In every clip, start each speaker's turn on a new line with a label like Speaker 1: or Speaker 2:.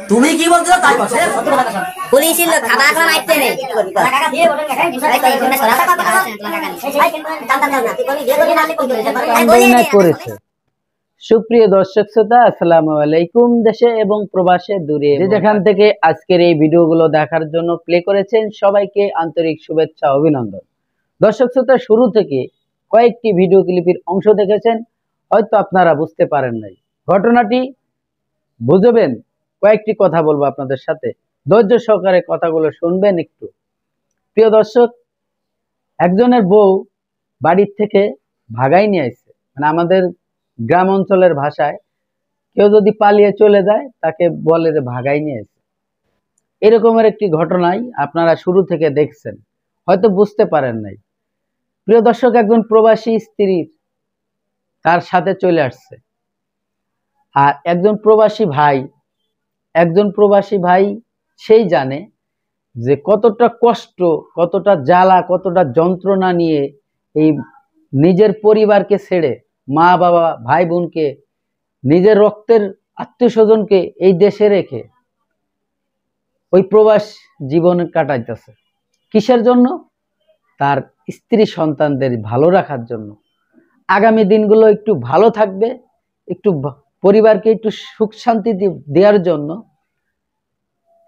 Speaker 1: তুমি কি বলছো তাই
Speaker 2: পুলিশের লোক খাবার মাইতে নেই
Speaker 3: করেছে। সুপ্রিয় দর্শক শ্রোতা, আসসালামু আলাইকুম। দেশে এবং প্রবাসে দূরে যেখান থেকে আজকের এই ভিডিওগুলো দেখার জন্য প্লে করেছেন, সবাইকে আন্তরিক শুভেচ্ছা অভিনন্দন। দর্শক শ্রোতা, শুরু থেকে কয়েকটি ভিডিও ক্লিপের অংশ দেখেছেন, হয়তো আপনারা বুঝতে পারেন নাই। ঘটনাটি বুঝবেন, কয়েকটি কথা বলবো আপনাদের সাথে, ধৈর্য সহকারে কথাগুলো শুনবেন একটু। প্রিয় দর্শক, একজনের বউ বাড়ির থেকে ভাগাই নিয়ে আসছে, মানে আমাদের গ্রাম অঞ্চলের ভাষায় কেউ যদি পালিয়ে চলে যায় তাকে বলে যে ভাগাই নিয়ে আসছে। এরকমের একটি ঘটনাই আপনারা শুরু থেকে দেখছেন, হয়তো বুঝতে পারেন নাই। প্রিয় দর্শক, একজন প্রবাসী স্ত্রী তার সাথে চলে আসছে, আর একজন প্রবাসী ভাই সেই জানে যে কতটা কষ্ট, কতটা জ্বালা, কতটা যন্ত্রণা নিয়ে এই নিজের পরিবারকে ছেড়ে, মা বাবা ভাই বোনকে, নিজের রক্তের আত্মীয় স্বজনকে এই দেশে রেখে ওই প্রবাস জীবন কাটাইতেছে। কিসের জন্য? তার স্ত্রী সন্তানদের ভালো রাখার জন্য, আগামী দিনগুলো একটু ভালো থাকবে, একটু পরিবারকে একটু সুখ শান্তি দেওয়ার জন্য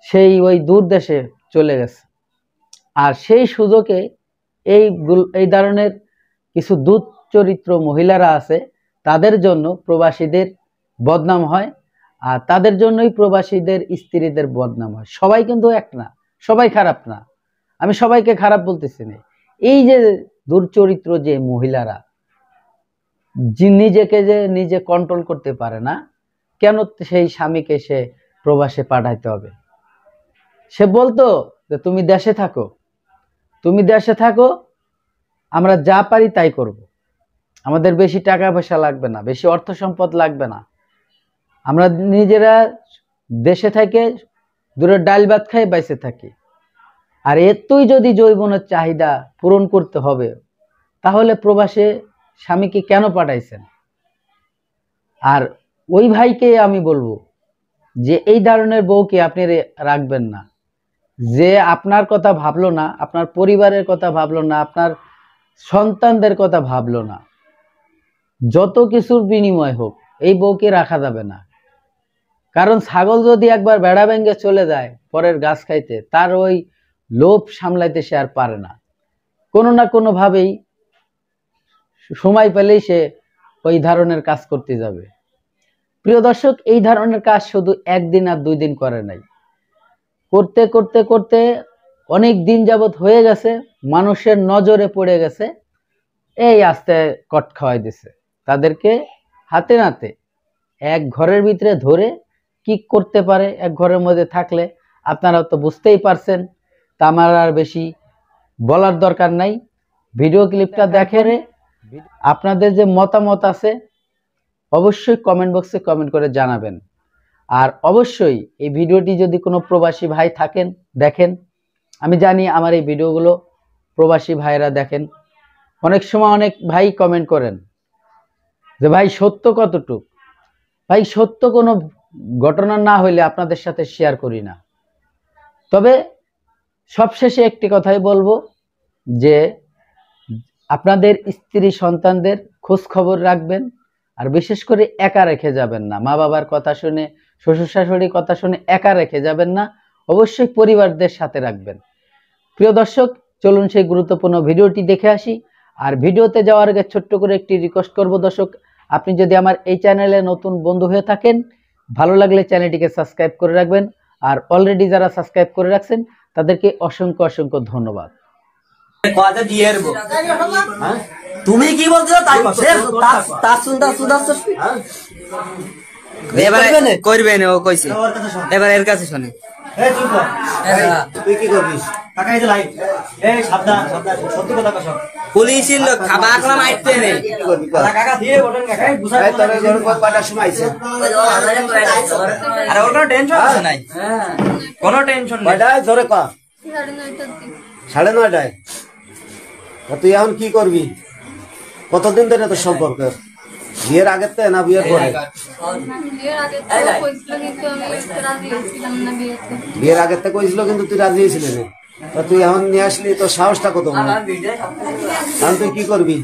Speaker 3: সেই ওই দূর দেশে চলে গেছে। আর সেই সুযোগে এই ধরনের কিছু দুধ চরিত্র মহিলারা আছে, তাদের জন্য প্রবাসীদের বদনাম হয়, আর তাদের জন্যই প্রবাসীদের স্ত্রীদের বদনাম হয়। সবাই কিন্তু এক না, সবাই খারাপ না, আমি সবাইকে খারাপ বলতেছি না। এই যে দুর্চরিত্র যে মহিলারা নিজেকে যে নিজে কন্ট্রোল করতে পারে না, কেন সেই স্বামীকে সে প্রবাসে পাঠাইতে হবে? সে বলতো যে তুমি দেশে থাকো, আমরা যা পারি তাই করব, আমাদের বেশি টাকা পয়সা লাগবে না, বেশি অর্থ সম্পদ লাগবে না, আমরা নিজেরা দেশে থেকে দূরে ডাল ভাত খাই বাইসে থাকি। আর এতই যদি যৌবনের চাহিদা পূরণ করতে হবে, তাহলে প্রবাসে স্বামীকে কেন পাঠাইছেন? আর ওই ভাইকে আমি বলবো যে এই ধরনের বউকে আপনি রাখবেন না, যে আপনার কথা ভাবলো না, আপনার পরিবারের কথা ভাবলো না, আপনার সন্তানদের কথা ভাবলো না। যত কিছুর বিনিময় হোক, এই বউকে রাখা যাবে না। কারণ ছাগল যদি একবার বেড়া ভেঙে চলে যায় পরের গাছ খাইতে, তার ওই লোভ সামলাইতে সে আর পারে না। কোনো না কোনো ভাবেই সময় পেলেই সে ওই ধরনের কাজ করতে যাবে। প্রিয় দর্শক, এই ধরনের কাজ শুধু একদিন আর 2 দিন করে নাই, করতে করতে করতে অনেক দিন যাবত হয়ে গেছে, মানুষের নজরে পড়ে গেছে, এই আস্তে কট খাওয়াই দিছে তাদেরকে। হাতে নাতে এক ঘরের ভিতরে ধরে কি করতে পারে এক ঘরের মধ্যে থাকলে আপনারা তো বুঝতেই পারছেন। তা আমার আর বেশি বলার দরকার নাই, ভিডিও ক্লিপটা দেখে আপনাদের যে মতামত আছে অবশ্যই কমেন্ট বক্সে কমেন্ট করে জানাবেন। আর অবশ্যই এই ভিডিওটি যদি কোনো প্রবাসী ভাই থাকেন দেখেন, আমি জানি আমার এই ভিডিওগুলো প্রবাসী ভাইরা দেখেন। অনেক সময় অনেক ভাই কমেন্ট করেন যে ভাই সত্য কতটুক? ভাই সত্য কোনো ঘটনা না হইলে আপনাদের সাথে শেয়ার করি না। তবে সবশেষে একটি কথাই বলবো যে আপনাদের স্ত্রী সন্তানদের খোঁজ খবর রাখবেন, আর বিশেষ করে একা রেখে যাবেন না। মা বাবার কথা শুনে, শ্বশুর শাশুড়ির কথা শুনে একা রেখে যাবেন না, অবশ্যই পরিবারদের সাথে রাখবেন। প্রিয় দর্শক, চলুন সেই গুরুত্বপূর্ণ ভিডিওটি দেখে আসি। আর ভিডিওতে যাওয়ার আগে ছোট্ট করে একটি রিকোয়েস্ট করব দর্শক, আপনি যদি আমার এই চ্যানেলে নতুন বন্ধু হয়ে থাকেন, ভালো লাগলে চ্যানেলটিকে সাবস্ক্রাইব করে রাখবেন। আর অলরেডি যারা সাবস্ক্রাইব করে রাখছেন তাদেরকে অসংখ্য অসংখ্য ধন্যবাদ।
Speaker 1: তুমি কি বলছো তাই
Speaker 4: করবে না, ও কইছে এবার এর কাছে শোনে।
Speaker 1: তুই কি করবিস?
Speaker 4: পুলিশের লোক খাবার মাইতে নেই। আর ওর কোনো টেনশন আছে নাই, কোনো টেনশন নেই।
Speaker 1: ধরে পা 9:30। তুই এখন কি করবি? কতদিন ধরে তোর সম্পর্ক?
Speaker 5: বিয়ের আগের থেকে না বিয়ের পরে?
Speaker 6: বিয়ের আগে তো কইছিল কিন্তু আমি রাজি হচ্ছিলাম না বিয়েতে।
Speaker 5: বিয়ের আগের থেকে কইছিল কিন্তু তুই রাজি হয়েছিলি না। তা তুই এখন নিয়ে আসলি, তোর সাহসটা কত বড়? এখন তুই কি করবি?